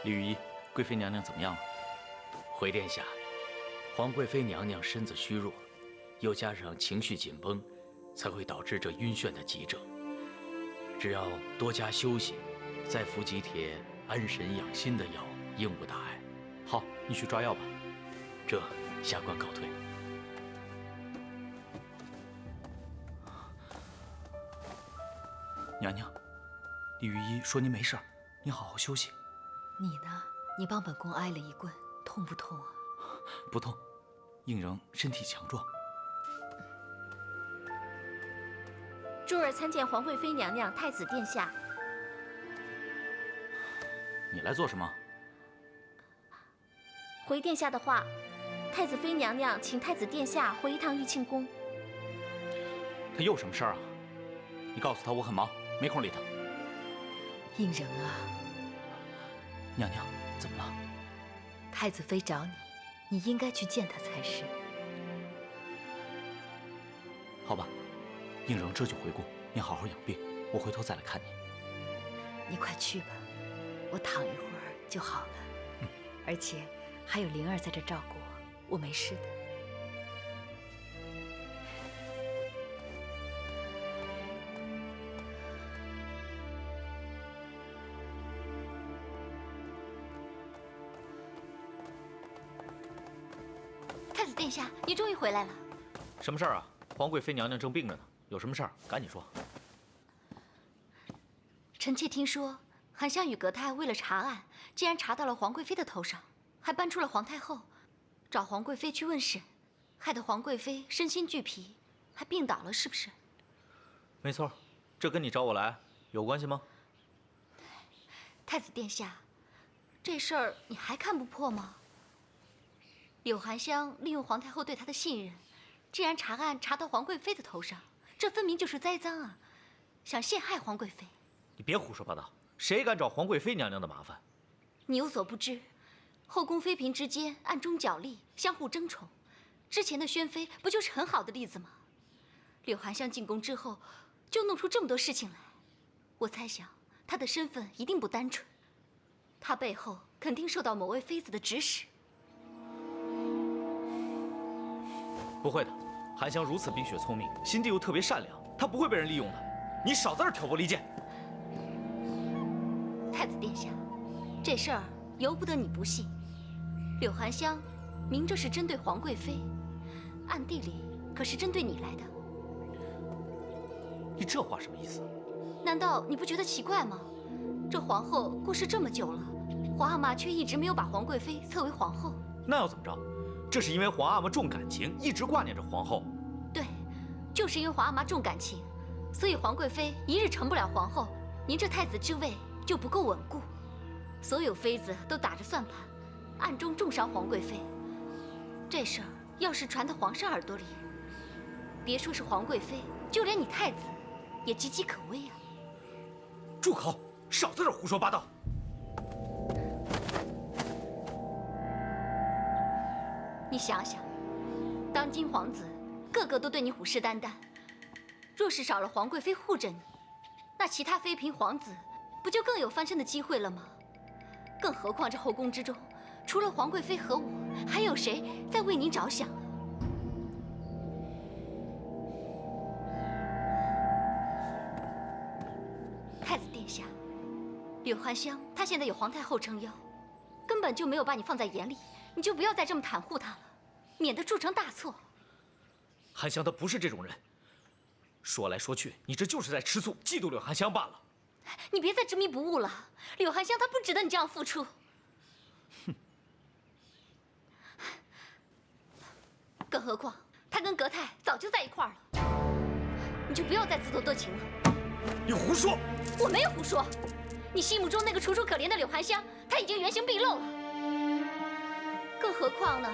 李御医，贵妃娘娘怎么样了？回殿下，皇贵妃娘娘身子虚弱，又加上情绪紧绷，才会导致这晕眩的急症。只要多加休息，再服几帖安神养心的药，应无大碍。好，你去抓药吧。这下官告退。娘娘，李御医说您没事儿，您好好休息。你呢？你帮本宫挨了一棍，痛不痛啊？不痛，应仍身体强壮。珠儿参见皇贵妃娘娘、太子殿下。你来做什么？回殿下的话，太子妃娘娘请太子殿下回一趟玉庆宫。他又什么事儿啊？你告诉他我很忙，没空理他。应仍啊，娘娘，怎么了？太子妃找你，你应该去见她才是。好吧，应仍这就回宫，您好好养病，我回头再来看您。你快去吧，我躺一会儿就好了。而且还有灵儿在这照顾我，我没事的。太子殿下，你终于回来了。什么事儿啊？皇贵妃娘娘正病着呢，有什么事儿赶紧说。臣妾听说，韩香与葛太为了查案，竟然查到了皇贵妃的头上，还搬出了皇太后，找皇贵妃去问审，害得皇贵妃身心俱疲，还病倒了，是不是？没错，这跟你找我来有关系吗？太子殿下，这事儿你还看不破吗？柳含香利用皇太后对她的信任，竟然查案查到皇贵妃的头上，这分明就是栽赃啊！想陷害皇贵妃。你别胡说八道，谁敢找皇贵妃娘娘的麻烦？你有所不知，后宫妃嫔之间暗中角力，相互争宠，之前的宣妃不就是很好的例子吗？柳含香进宫之后，就弄出这么多事情来，我猜想她的身份一定不单纯，她背后肯定受到某位妃子的指使。不会的，韩香如此冰雪聪明，心地又特别善良，她不会被人利用的。你少在这挑拨离间。太子殿下，这事儿由不得你不信。柳含香明着是针对皇贵妃，暗地里可是针对你来的。你这话什么意思？难道你不觉得奇怪吗？这皇后过世这么久了，皇阿玛却一直没有把皇贵妃册为皇后。那要怎么着？这是因为皇阿玛重感情，一直挂念着皇后。对，就是因为皇阿玛重感情，所以皇贵妃一日成不了皇后，您这太子之位就不够稳固。所有妃子都打着算盘，暗中重伤皇贵妃。这事儿要是传到皇上耳朵里，别说是皇贵妃，就连你太子也岌岌可危啊！住口！少在这胡说八道！你想想，当今皇子个个都对你虎视眈眈，若是少了皇贵妃护着你，那其他妃嫔皇子不就更有翻身的机会了吗？更何况这后宫之中，除了皇贵妃和我，还有谁在为您着想啊？太子殿下，柳含香她现在有皇太后撑腰，根本就没有把你放在眼里，你就不要再这么袒护她了，免得铸成大错。韩香她不是这种人，说来说去，你这就是在吃醋，嫉妒柳含香罢了。你别再执迷不悟了，柳含香她不值得你这样付出。哼。更何况她跟葛太早就在一块儿了，你就不要再自作多情了。你胡说！我没有胡说，你心目中那个楚楚可怜的柳含香，她已经原形毕露了。更何况呢，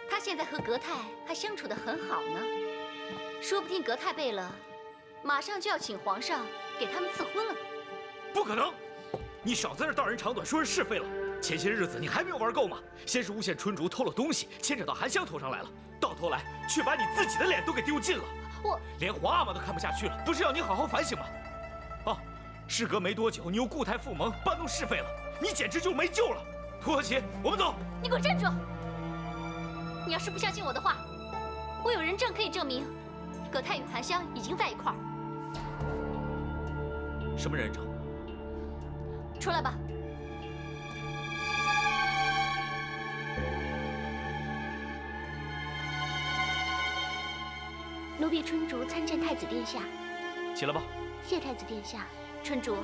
她现在和葛太还相处得很好呢，说不定葛太贝勒马上就要请皇上给他们赐婚了。不可能！你少在这道人长短，说人是非了。前些日子你还没有玩够吗？先是诬陷春竹偷了东西，牵扯到韩香头上来了，到头来却把你自己的脸都给丢尽了。我连皇阿玛都看不下去了，不是要你好好反省吗？哦，事隔没多久，你又故态复萌，搬弄是非了，你简直就没救了。涂和齐，我们走。你给我站住！你要是不相信我的话，我有人证可以证明，葛泰与韩香已经在一块儿。什么人证？出来吧。奴婢春竹参见太子殿下。起来吧。谢太子殿下。春竹，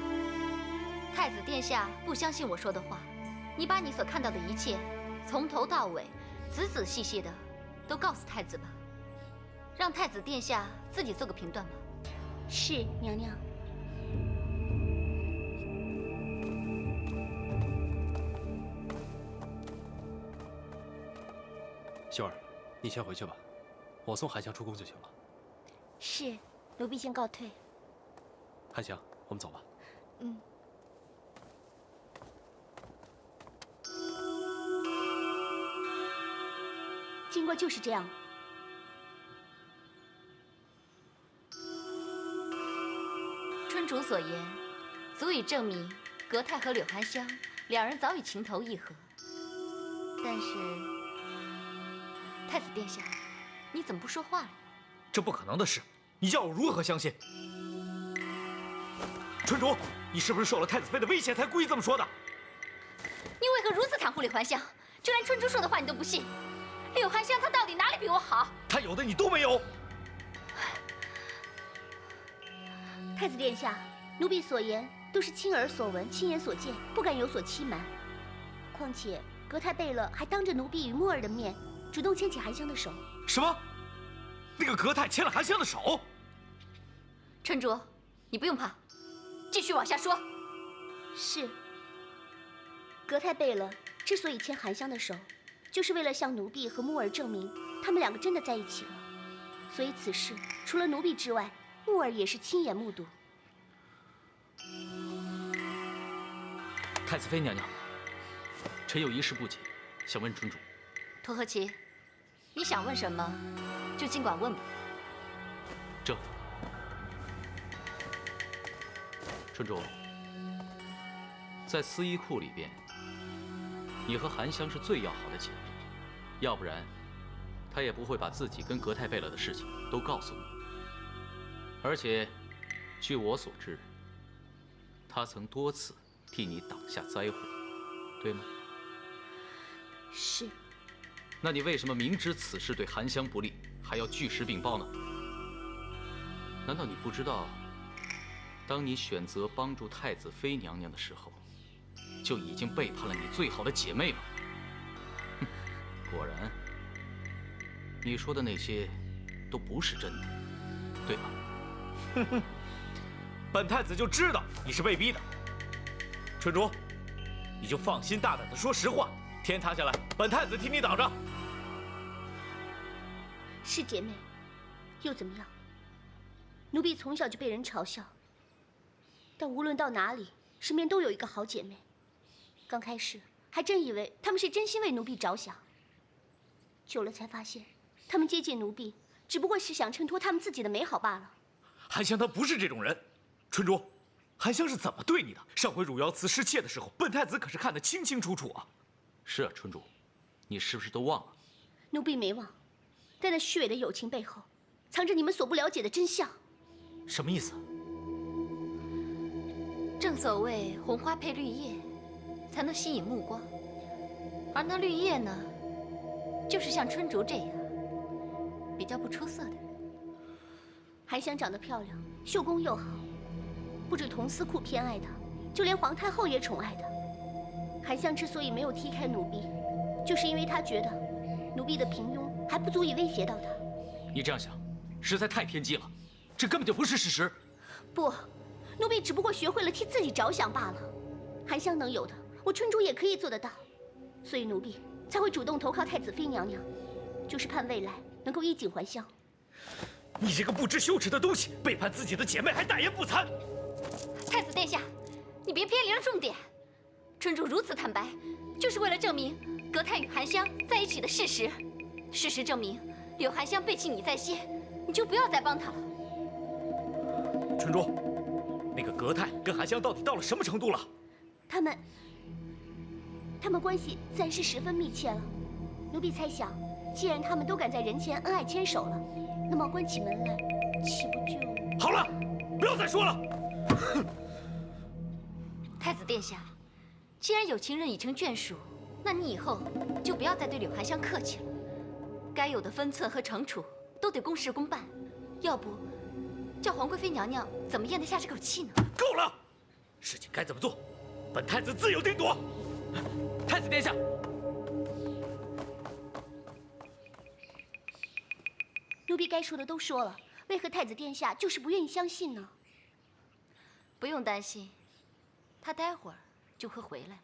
太子殿下不相信我说的话，你把你所看到的一切，从头到尾，仔仔细细的，都告诉太子吧，让太子殿下自己做个评断吧。是，娘娘。秀儿，你先回去吧，我送韩香出宫就行了。是，奴婢先告退。韩香，我们走吧。嗯。经过就是这样。春竹所言，足以证明葛泰和柳寒香两人早已情投意合。但是，太子殿下，你怎么不说话了？这不可能的事，你叫我如何相信？春竹，你是不是受了太子妃的威胁才故意这么说的？你为何如此袒护柳寒香？就连春竹说的话你都不信？柳寒香她到底哪里比我好？她有的你都没有。太子殿下，奴婢所言都是亲耳所闻、亲眼所见，不敢有所欺瞒。况且葛泰贝勒还当着奴婢与木儿的面，主动牵起韩香的手。什么？那个葛泰牵了韩香的手？春竹，你不用怕，继续往下说。是。葛泰贝勒之所以牵韩香的手，就是为了向奴婢和木儿证明他们两个真的在一起了。所以此事除了奴婢之外，木儿也是亲眼目睹。太子妃娘娘，臣有一事不解，想问春主。涂和齐，你想问什么，就尽管问吧。这，春主，在司衣库里边，你和韩香是最要好的姐妹，要不然，她也不会把自己跟葛泰贝勒的事情都告诉你。而且，据我所知，她曾多次替你挡下灾祸，对吗？是。那你为什么明知此事对韩香不利，还要据实禀报呢？难道你不知道，当你选择帮助太子妃娘娘的时候，就已经背叛了你最好的姐妹吗？哼，果然，你说的那些都不是真的，对吧？哼哼，本太子就知道你是被逼的。春竹，你就放心大胆的说实话，天塌下来，本太子替你挡着。是姐妹，又怎么样？奴婢从小就被人嘲笑，但无论到哪里，身边都有一个好姐妹。刚开始还真以为她们是真心为奴婢着想，久了才发现，她们接近奴婢，只不过是想衬托她们自己的美好罢了。韩香她不是这种人。春竹，韩香是怎么对你的？上回汝窑瓷失窃的时候，本太子可是看得清清楚楚啊。是啊，春主，你是不是都忘了？奴婢没忘，但那虚伪的友情背后，藏着你们所不了解的真相。什么意思？正所谓红花配绿叶，才能吸引目光。而那绿叶呢，就是像春竹这样比较不出色的人。韩香长得漂亮，绣工又好，不止同司库偏爱她，就连皇太后也宠爱她。韩香之所以没有踢开奴婢，就是因为她觉得奴婢的平庸还不足以威胁到她。你这样想，实在太偏激了，这根本就不是事实。不，奴婢只不过学会了替自己着想罢了。韩香能有的，我春竹也可以做得到，所以奴婢才会主动投靠太子妃娘娘，就是盼未来能够衣锦还乡。你这个不知羞耻的东西，背叛自己的姐妹还大言不惭！太子殿下，你别偏离了重点。春竹如此坦白，就是为了证明葛泰与韩香在一起的事实。事实证明，柳寒香背弃你在先，你就不要再帮她了。春竹，那个葛泰跟韩香到底到了什么程度了？他们他们关系自然是十分密切了。奴婢猜想，既然他们都敢在人前恩爱牵手了，那么关起门来，岂不就……好了，不要再说了。太子殿下，既然有情人已成眷属，那你以后就不要再对柳含香客气了。该有的分寸和惩处都得公事公办，要不叫皇贵妃娘娘怎么咽得下这口气呢？够了，事情该怎么做，本太子自有定夺。太子殿下，奴婢该说的都说了，为何太子殿下就是不愿意相信呢？不用担心，他待会儿就会回来。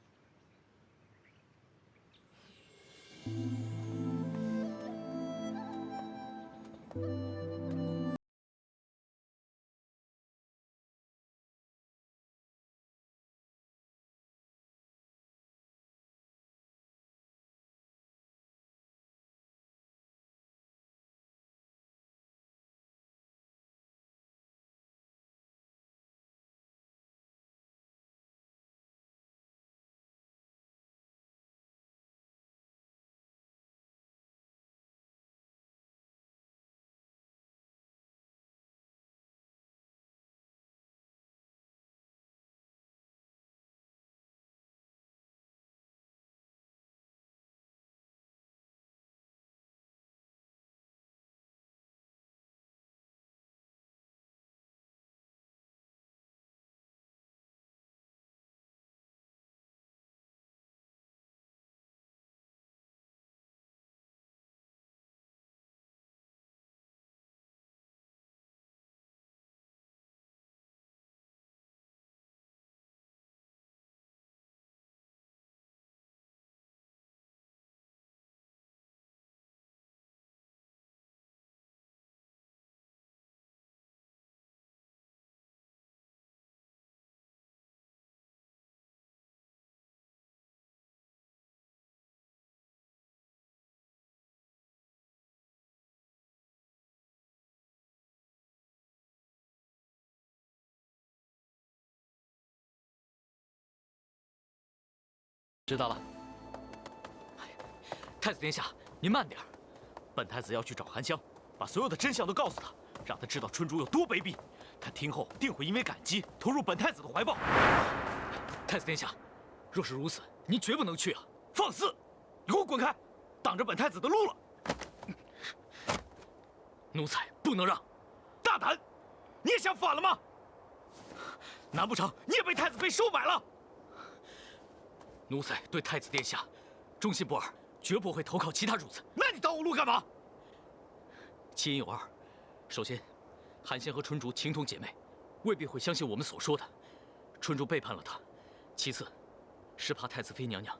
知道了。太子殿下，您慢点。本太子要去找韩香，把所有的真相都告诉他，让他知道春竹有多卑鄙。他听后定会因为感激投入本太子的怀抱。太子殿下，若是如此，您绝不能去啊！放肆！你给我滚开，挡着本太子的路了！奴才不能让。大胆！你也想反了吗？难不成你也被太子妃收买了？奴才对太子殿下忠心不二，绝不会投靠其他主子。那你挡我路干嘛？其因有二：首先，韩仙和春竹情同姐妹，未必会相信我们所说的。春竹背叛了他；其次，是怕太子妃娘娘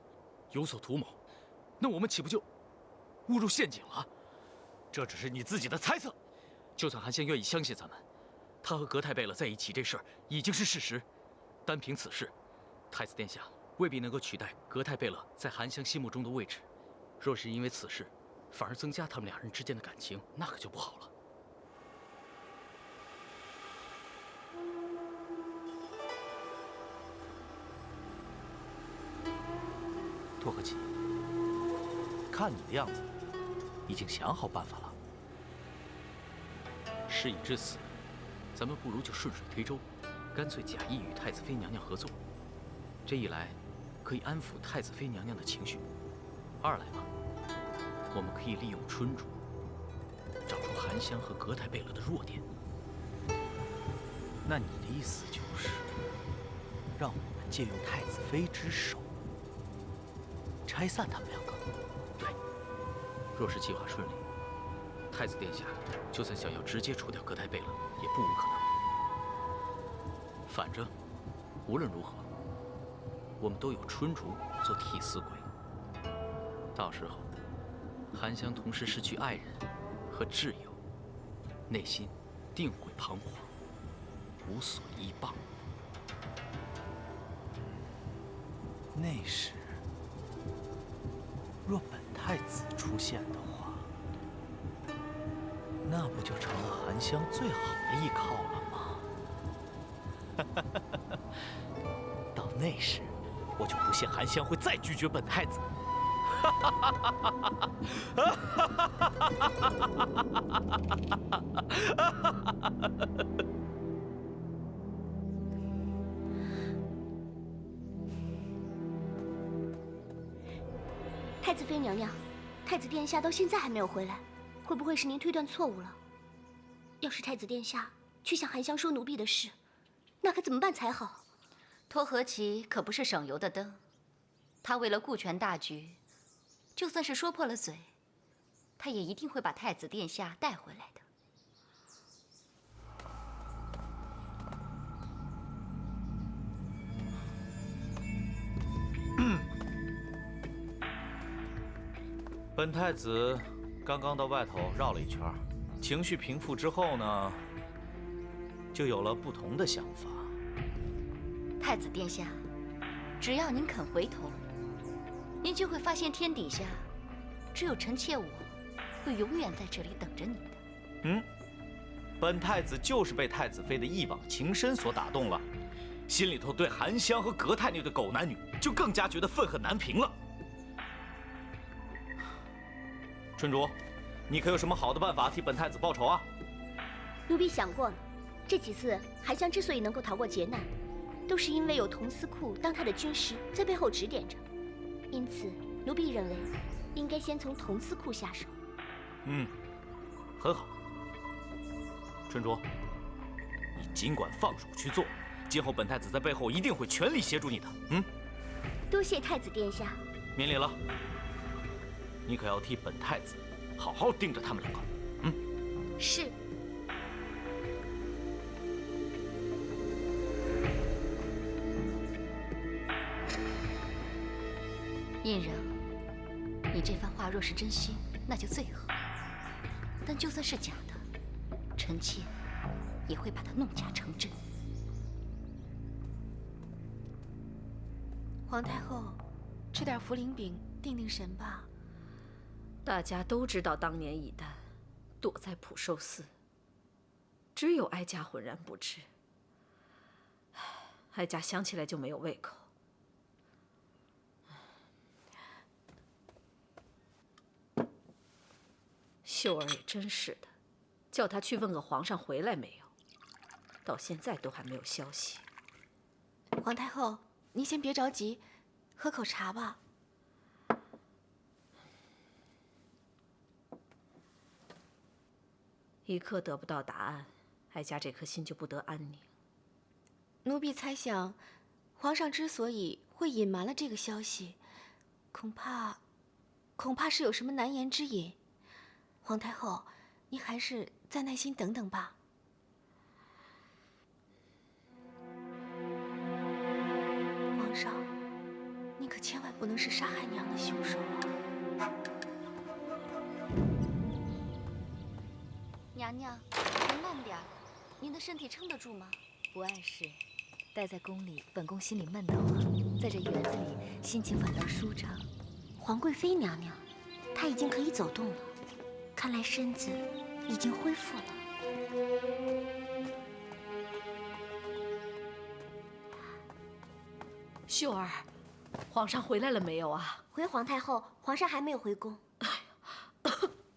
有所图谋，那我们岂不就误入陷阱了？这只是你自己的猜测。就算韩仙愿意相信咱们，他和格泰贝勒在一起这事儿已经是事实。单凭此事，太子殿下未必能够取代格泰贝勒在韩香心目中的位置。若是因为此事，反而增加他们两人之间的感情，那可就不好了。拓和奇，看你的样子，已经想好办法了。事已至此，咱们不如就顺水推舟，干脆假意与太子妃娘娘合作。这一来，可以安抚太子妃娘娘的情绪；二来嘛，我们可以利用春竹，找出韩香和格泰贝勒的弱点。那你的意思就是，让我们借用太子妃之手，拆散他们两个？对，若是计划顺利，太子殿下就算想要直接除掉格泰贝勒，也不无可能。反正，无论如何，我们都有春竹做替死鬼。到时候，韩香同时失去爱人和挚友，内心定会彷徨，无所依傍。那时，若本太子出现的话，那不就成了韩香最好的依靠了吗？到那时，我就不信韩香会再拒绝本太子。太子妃娘娘，太子殿下到现在还没有回来，会不会是您推断错误了？要是太子殿下去向韩香说奴婢的事，那可怎么办才好？托和其可不是省油的灯，他为了顾全大局，就算是说破了嘴，他也一定会把太子殿下带回来的。本太子刚刚到外头绕了一圈，情绪平复之后呢，就有了不同的想法。太子殿下，只要您肯回头，您就会发现天底下只有臣妾我会永远在这里等着你的。本太子就是被太子妃的一往情深所打动了，心里头对韩香和葛太那对狗男女就更加觉得愤恨难平了。春竹，你可有什么好的办法替本太子报仇啊？奴婢想过了，这几次韩香之所以能够逃过劫难，都是因为有佟司库当他的军师在背后指点着，因此奴婢认为应该先从佟司库下手。很好。春竹，你尽管放手去做，今后本太子在背后一定会全力协助你的。多谢太子殿下。免礼了。你可要替本太子好好盯着他们两个。是。胤禛，你这番话若是真心，那就最好；但就算是假的，臣妾也会把它弄假成真。皇太后，吃点茯苓饼定定神吧。大家都知道当年乙丹躲在普寿寺，只有哀家浑然不知。哀家想起来就没有胃口。秀儿也真是的，叫她去问个皇上回来没有，到现在都还没有消息。皇太后，您先别着急，喝口茶吧。一刻得不到答案，哀家这颗心就不得安宁。奴婢猜想，皇上之所以会隐瞒了这个消息，恐怕是有什么难言之隐。皇太后，您还是再耐心等等吧。皇上，你可千万不能是杀害娘的凶手啊！娘娘，您慢点儿，您的身体撑得住吗？不碍事，待在宫里，本宫心里闷得慌，在这园子里，心情反倒舒畅。皇贵妃娘娘，她已经可以走动了，看来身子已经恢复了。秀儿，皇上回来了没有啊？回皇太后，皇上还没有回宫。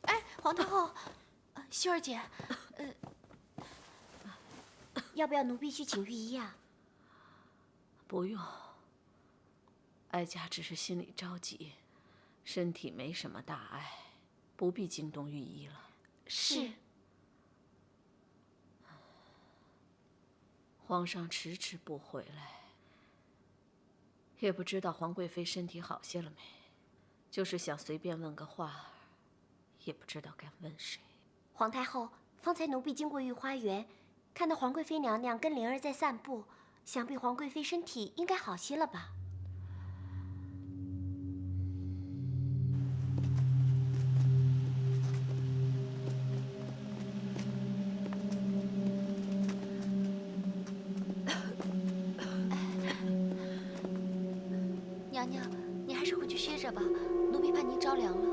哎，皇太后，秀儿姐，要不要奴婢去请御医啊？不用，哀家只是心里着急，身体没什么大碍，不必惊动御医了。是。皇上迟迟不回来，也不知道皇贵妃身体好些了没。就是想随便问个话，也不知道该问谁。皇太后，方才奴婢经过御花园，看到皇贵妃娘娘跟灵儿在散步，想必皇贵妃身体应该好些了吧？娘娘，你还是回去歇着吧，奴婢怕您着凉了。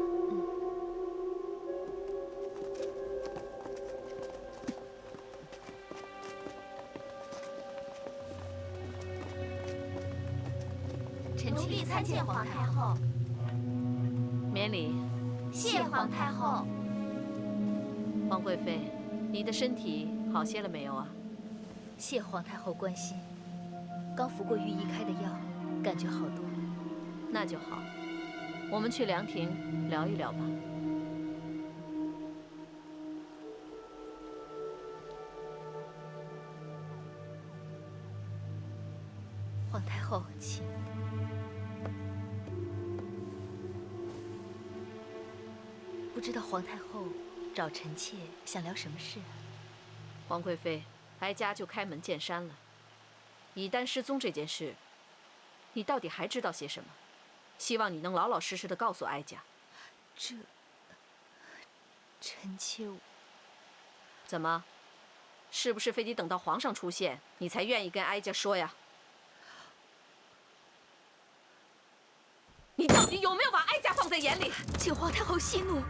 臣奴婢参见皇太后。免礼。谢皇太后。皇贵妃，你的身体好些了没有啊？谢皇太后关心，刚服过御医开的药，感觉好多了。那就好，我们去凉亭聊一聊吧。皇太后，请。不知道皇太后找臣妾想聊什么事啊？皇贵妃，哀家就开门见山了。以丹失踪这件事，你到底还知道些什么？希望你能老老实实的告诉哀家。臣妾……怎么？是不是非得等到皇上出现，你才愿意跟哀家说呀？你到底有没有把哀家放在眼里？请皇太后息怒。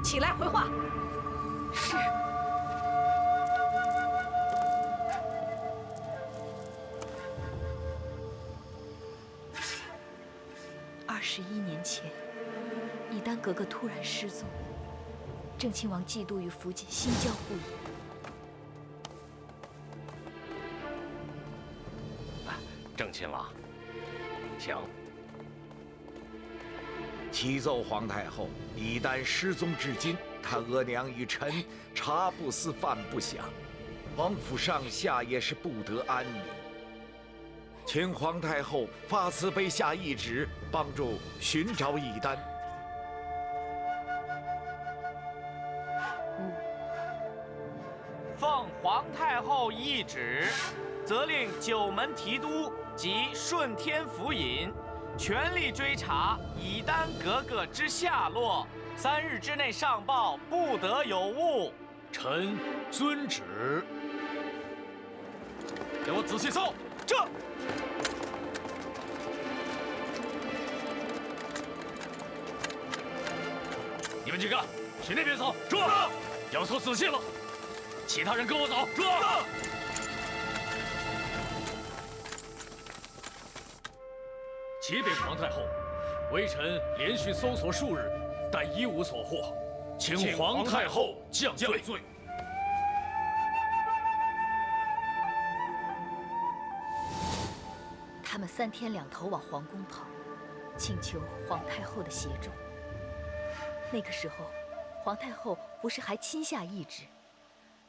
起来回话。是。21年前，以丹格格突然失踪，郑亲王嫉妒与福晋心焦不已。郑亲王，请。启奏皇太后，以丹失踪至今，他额娘与臣茶不思饭不想，皇府上下也是不得安宁。请皇太后发慈悲下懿旨，帮助寻找以丹。奉皇太后懿旨，责令九门提督及顺天府尹全力追查以丹格格之下落，3日之内上报，不得有误。臣遵旨。给我仔细搜。这。你们几个去那边搜。这。要搜仔细了。其他人跟我走。这。启禀皇太后，微臣连续搜索数日，但一无所获，请皇太后降罪。他们3天2头往皇宫跑，请求皇太后的协助。那个时候，皇太后不是还亲下懿旨，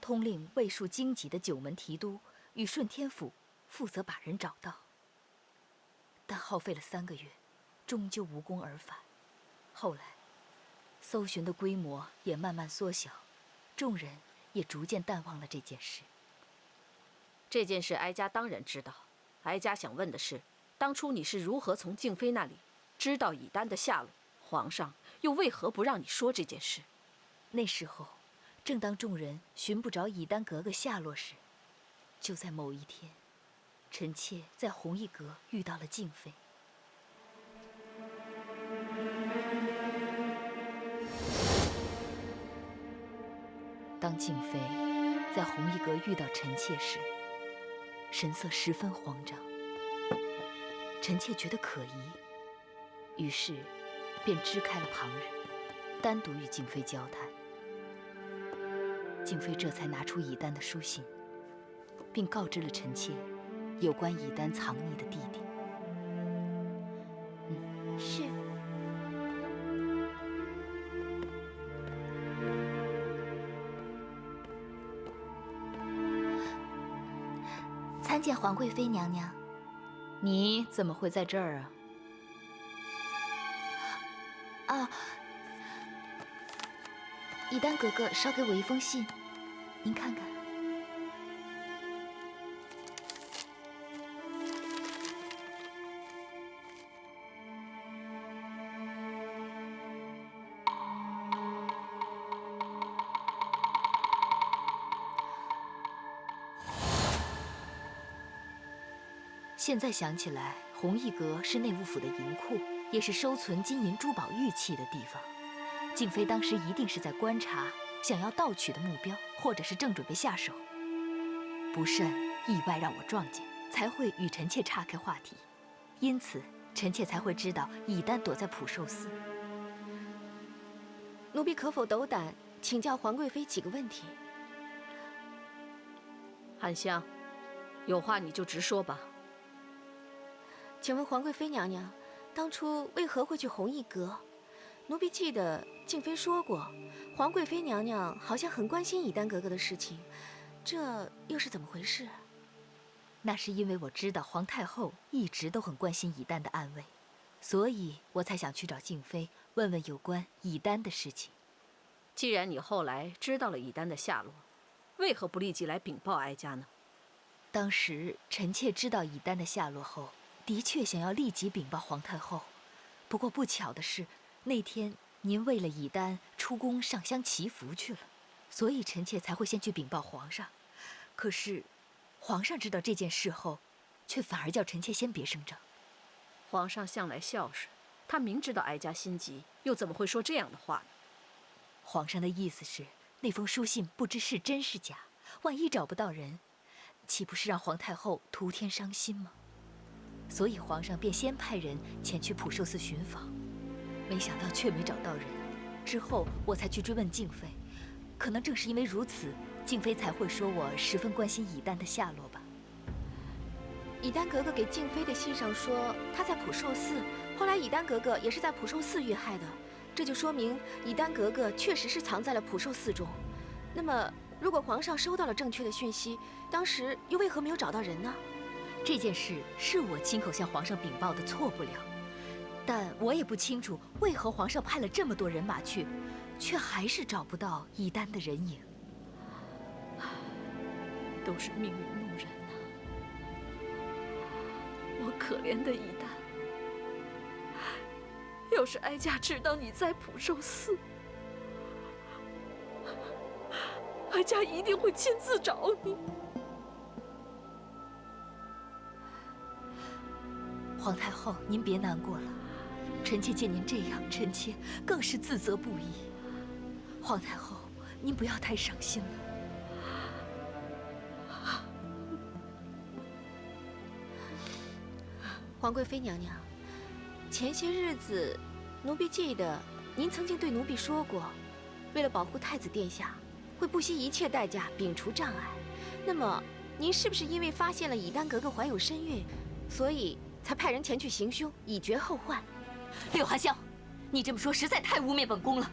通令卫戍荆棘的九门提督与顺天府负责把人找到。但耗费了3个月，终究无功而返。后来，搜寻的规模也慢慢缩小，众人也逐渐淡忘了这件事。这件事哀家当然知道。哀家想问的是，当初你是如何从静妃那里知道以丹的下落？皇上又为何不让你说这件事？那时候，正当众人寻不着以丹格格下落时，就在某一天，臣妾在弘毅阁遇到了静妃。当静妃在弘毅阁遇到臣妾时，神色十分慌张。臣妾觉得可疑，于是便支开了旁人，单独与静妃交谈。静妃这才拿出以丹的书信，并告知了臣妾有关以丹藏匿的地点。是。参见皇贵妃娘娘。你怎么会在这儿啊？啊，以丹格格捎给我一封信，您看看。现在想起来，弘毅阁是内务府的银库，也是收存金银珠宝玉器的地方。静妃当时一定是在观察想要盗取的目标，或者是正准备下手，不慎意外让我撞见，才会与臣妾岔开话题。因此，臣妾才会知道以丹躲在普寿寺。奴婢可否斗胆请教皇贵妃几个问题？韩香，有话你就直说吧。请问皇贵妃娘娘，当初为何会去弘毅阁？奴婢记得静妃说过，皇贵妃娘娘好像很关心以丹格格的事情，这又是怎么回事？那是因为我知道皇太后一直都很关心以丹的安危，所以我才想去找静妃问问有关以丹的事情。既然你后来知道了以丹的下落，为何不立即来禀报哀家呢？当时臣妾知道以丹的下落后，的确想要立即禀报皇太后。不过不巧的是，那天您为了以丹出宫上香祈福去了，所以臣妾才会先去禀报皇上。可是，皇上知道这件事后，却反而叫臣妾先别声张。皇上向来孝顺，他明知道哀家心急，又怎么会说这样的话呢？皇上的意思是，那封书信不知是真是假，万一找不到人，岂不是让皇太后徒添伤心吗？所以皇上便先派人前去普寿寺寻访，没想到却没找到人。之后我才去追问静妃，可能正是因为如此，静妃才会说我十分关心以丹的下落吧。以丹格格给静妃的信上说她在普寿寺，后来以丹格格也是在普寿寺遇害的，这就说明以丹格格确实是藏在了普寿寺中。那么，如果皇上收到了正确的讯息，当时又为何没有找到人呢？这件事是我亲口向皇上禀报的，错不了。但我也不清楚为何皇上派了这么多人马去，却还是找不到以丹的人影。都是命运弄人呐！我可怜的以丹，要是哀家知道你在普寿寺，哀家一定会亲自找你。皇太后，您别难过了，臣妾见您这样，臣妾更是自责不已。皇太后，您不要太伤心了。皇贵妃娘娘，前些日子，奴婢记得您曾经对奴婢说过，为了保护太子殿下，会不惜一切代价摒除障碍。那么，您是不是因为发现了以丹格格怀有身孕，所以才派人前去行凶，以绝后患？柳含香，你这么说实在太污蔑本宫了。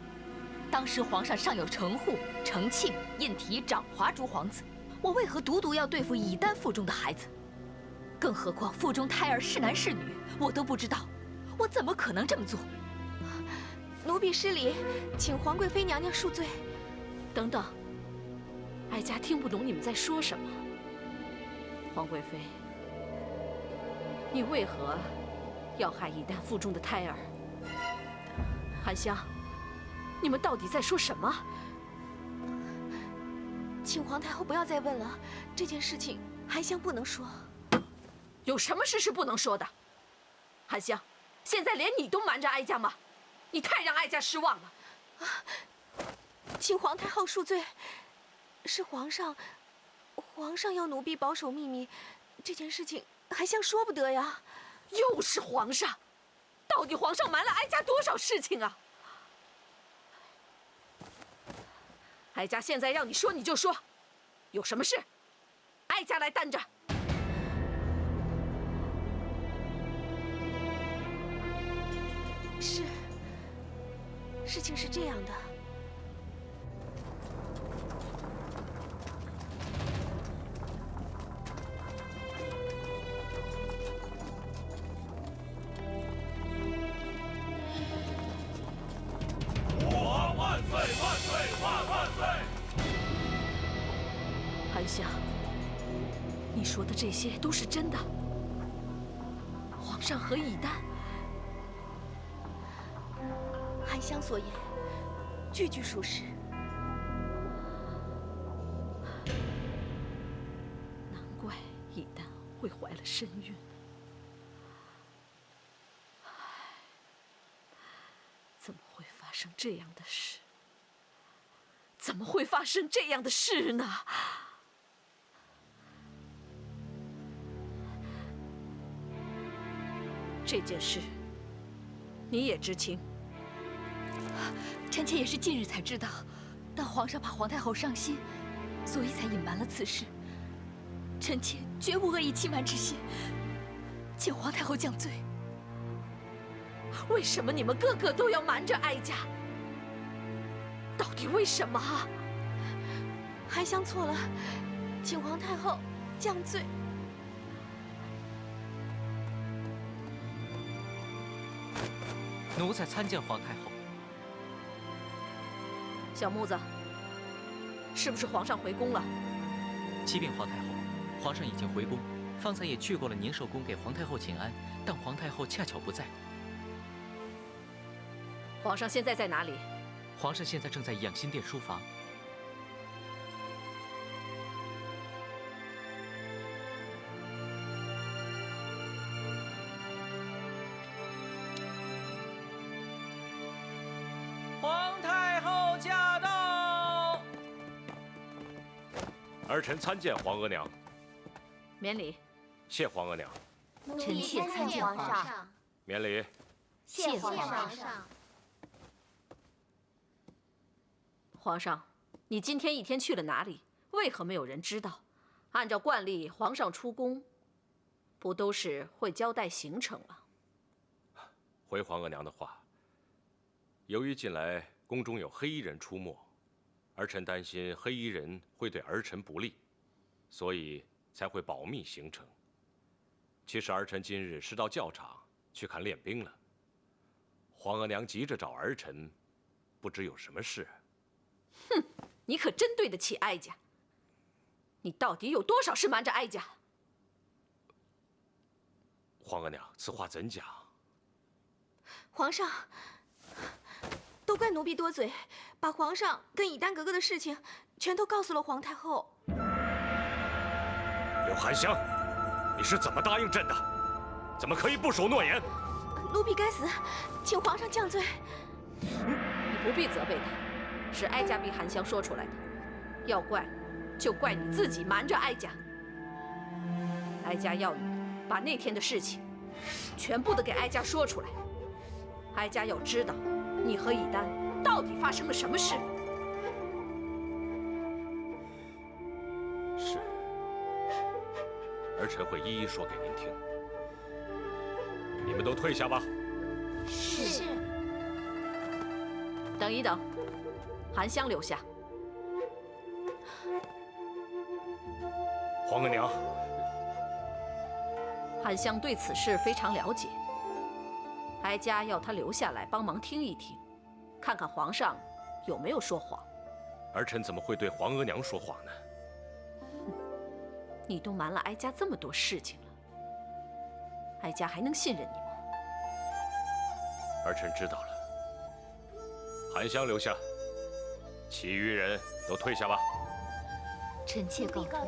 当时皇上尚有程护、程庆、胤禔、长华诸皇子，我为何独独要对付以丹腹中的孩子？更何况腹中胎儿是男是女，我都不知道，我怎么可能这么做？奴婢失礼，请皇贵妃娘娘恕罪。等等，哀家听不懂你们在说什么。皇贵妃，你为何要害以丹腹中的胎儿？含香，你们到底在说什么？请皇太后不要再问了，这件事情含香不能说。有什么事是不能说的？含香，现在连你都瞒着哀家吗？你太让哀家失望了。请皇太后恕罪，是皇上要奴婢保守秘密，这件事情含香说不得呀。又是皇上，到底皇上瞒了哀家多少事情啊？哀家现在让你说你就说，有什么事，哀家来担着。事情是这样的。吾皇万岁万岁万岁！含香，你说的这些都是真的？皇上和以丹？含香所言，句句属实。难怪以丹会怀了身孕。怎么会发生这样的事？怎么会发生这样的事呢？这件事，你也知情。臣妾也是近日才知道，但皇上怕皇太后伤心，所以才隐瞒了此事。臣妾绝无恶意欺瞒之心，请皇太后降罪。为什么你们个个都要瞒着哀家？到底为什么啊？韩香错了，请皇太后降罪。奴才参见皇太后。小木子，是不是皇上回宫了？启禀皇太后，皇上已经回宫，方才也去过了宁寿宫给皇太后请安，但皇太后恰巧不在。皇上现在在哪里？皇上现在正在养心殿书房。皇太后驾到！儿臣参见皇额娘。免礼。谢皇额娘。臣妾参见皇上。免礼。谢皇上。皇上，你今天一天去了哪里？为何没有人知道？按照惯例，皇上出宫，不都是会交代行程吗？回皇额娘的话，由于近来宫中有黑衣人出没，儿臣担心黑衣人会对儿臣不利，所以才会保密行程。其实儿臣今日是到教场去看练兵了。皇额娘急着找儿臣，不知有什么事。哼，你可真对得起哀家。你到底有多少事瞒着哀家？皇额娘，此话怎讲？皇上，都怪奴婢多嘴，把皇上跟以丹格格的事情全都告诉了皇太后。刘含香，你是怎么答应朕的？怎么可以不守诺言？奴婢该死，请皇上降罪。你不必责备他，是哀家逼含香说出来的。要怪，就怪你自己瞒着哀家。哀家要你把那天的事情全部的给哀家说出来。哀家要知道，你和以丹到底发生了什么事。是，儿臣会一一说给您听。你们都退下吧。是。等一等，含香留下。皇额娘，含香对此事非常了解，哀家要她留下来帮忙听一听，看看皇上有没有说谎。儿臣怎么会对皇额娘说谎呢？你都瞒了哀家这么多事情了，哀家还能信任你吗？儿臣知道了。含香留下，其余人都退下吧。臣妾告退。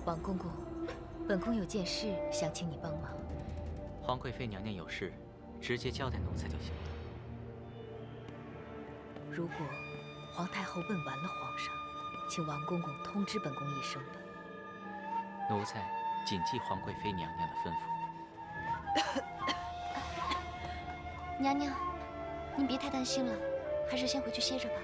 王公公，本宫有件事想请你帮忙。皇贵妃娘娘有事，直接交代奴才就行了。如果皇太后问完了皇上，请王公公通知本宫一声吧。奴才谨记皇贵妃娘娘的吩咐。娘娘，您别太担心了，还是先回去歇着吧。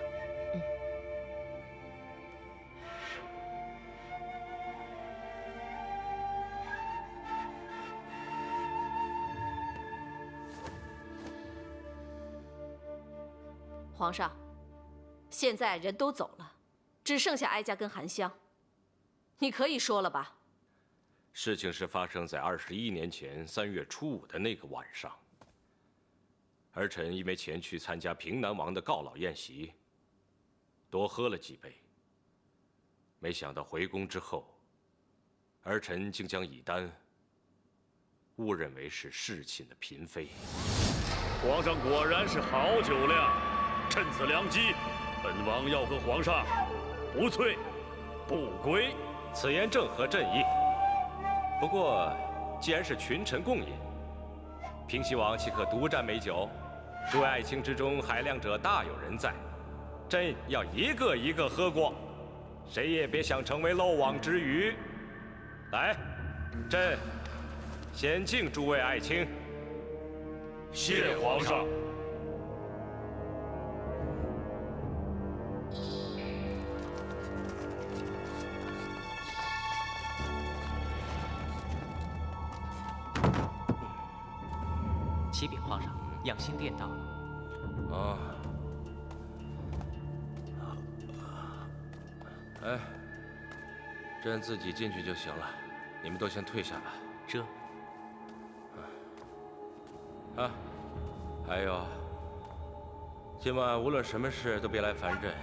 皇上，现在人都走了，只剩下哀家跟含香，你可以说了吧？事情是发生在21年前3月初5的那个晚上。儿臣因为前去参加平南王的告老宴席，多喝了几杯。没想到回宫之后，儿臣竟将以丹误认为是侍寝的嫔妃。皇上果然是好酒量，趁此良机，本王要和皇上不醉不归。此言正合朕意。不过，既然是群臣共饮，平西王岂可独占美酒？诸位爱卿之中，海量者大有人在，朕要一个一个喝过，谁也别想成为漏网之鱼。来，朕先敬诸位爱卿。谢皇上。启禀皇上，养心殿到了。哦。哎，朕自己进去就行了，你们都先退下吧。这。啊，还有，今晚无论什么事都别来烦朕，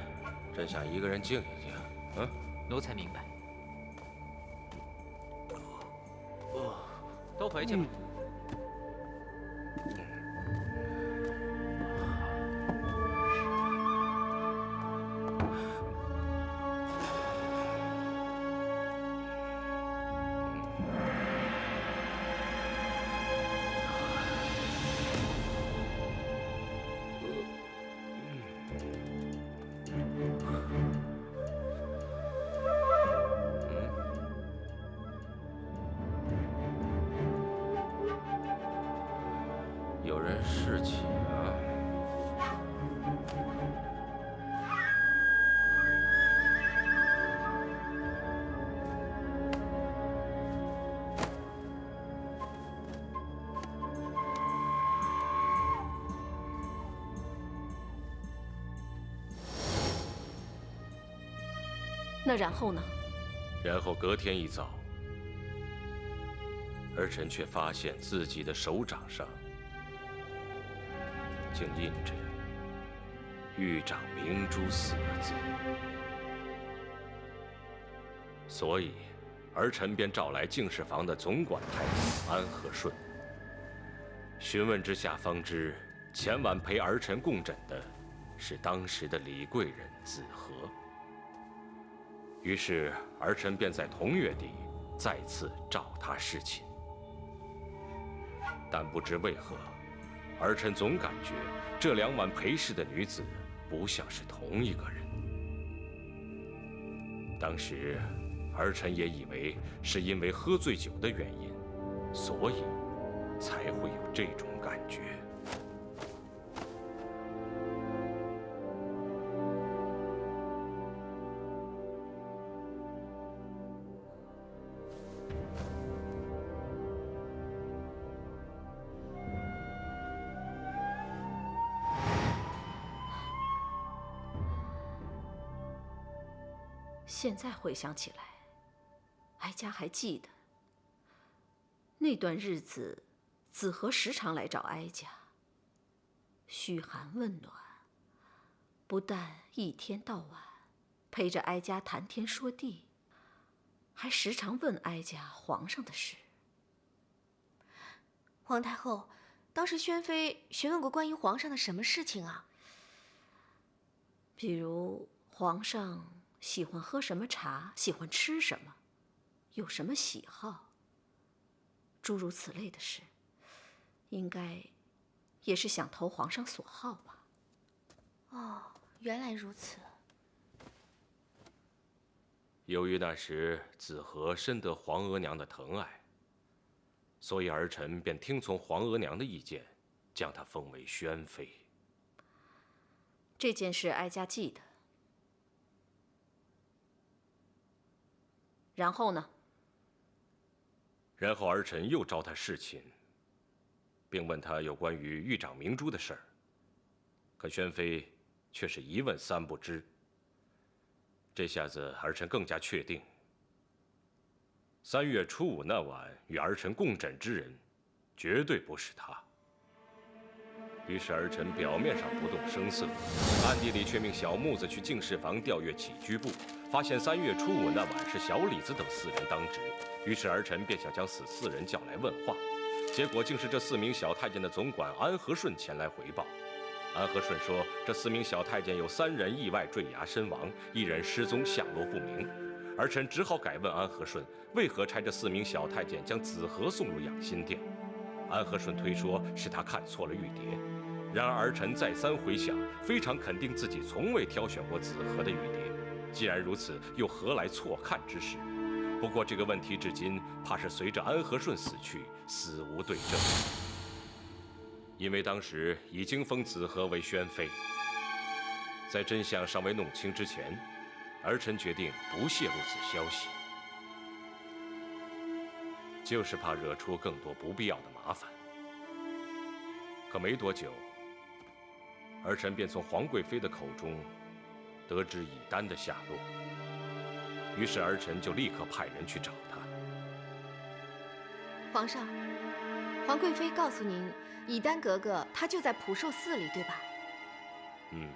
朕想一个人静一静。嗯，奴才明白。都回去吧。有人拾起啊！那然后呢？然后隔天一早，儿臣却发现自己的手掌上竟印着“玉掌明珠”4个字，所以儿臣便召来净室房的总管太监安和顺。询问之下，方知前晚陪儿臣共枕的是当时的李贵人子和。于是儿臣便在同月底再次召他侍寝，但不知为何，儿臣总感觉这2晚陪侍的女子不像是同一个人。当时儿臣也以为是因为喝醉酒的原因，所以才会有这种感觉。现在回想起来，哀家还记得那段日子，子和时常来找哀家，嘘寒问暖，不但一天到晚陪着哀家谈天说地，还时常问哀家皇上的事。皇太后，当时宣妃询问过关于皇上的什么事情啊？比如皇上喜欢喝什么茶，喜欢吃什么，有什么喜好，诸如此类的事，应该也是想投皇上所好吧。哦，原来如此。由于那时子和深得皇额娘的疼爱，所以儿臣便听从皇额娘的意见，将她封为宣妃。这件事哀家记得。然后呢？然后儿臣又召她侍寝，并问她有关于玉掌明珠的事儿，可宣妃却是一问三不知。这下子儿臣更加确定，3月初5那晚与儿臣共枕之人，绝对不是她。于是儿臣表面上不动声色，暗地里却命小木子去净室房调阅起居部，发现3月初5那晚是小李子等4人当值。于是儿臣便想将此4人叫来问话，结果竟是这4名小太监的总管安和顺前来回报。安和顺说，这4名小太监有3人意外坠崖身亡，1人失踪下落不明。儿臣只好改问安和顺，为何差这4名小太监将子和送入养心殿。安和顺推说是他看错了玉蝶，然而儿臣再三回想，非常肯定自己从未挑选过紫河的玉蝶。既然如此，又何来错看之事？不过这个问题至今怕是随着安和顺死去，死无对证。因为当时已经封紫河为宣妃，在真相尚未弄清之前，儿臣决定不泄露此消息，就是怕惹出更多不必要的麻烦。可没多久，儿臣便从皇贵妃的口中得知以丹的下落，于是儿臣就立刻派人去找他。皇上，皇贵妃告诉您，以丹格格她就在普寿寺里，对吧？嗯。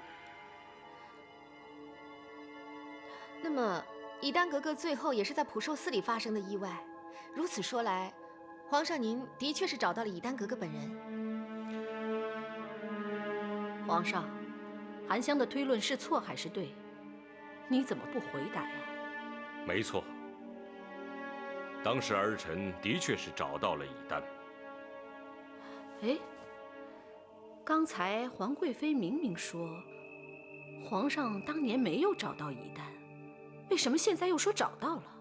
那么，以丹格格最后也是在普寿寺里发生的意外。如此说来，皇上您的确是找到了以丹格格本人。皇上，韩香的推论是错还是对？你怎么不回答呀？没错，当时儿臣的确是找到了以丹。哎，刚才皇贵妃明明说，皇上当年没有找到以丹，为什么现在又说找到了？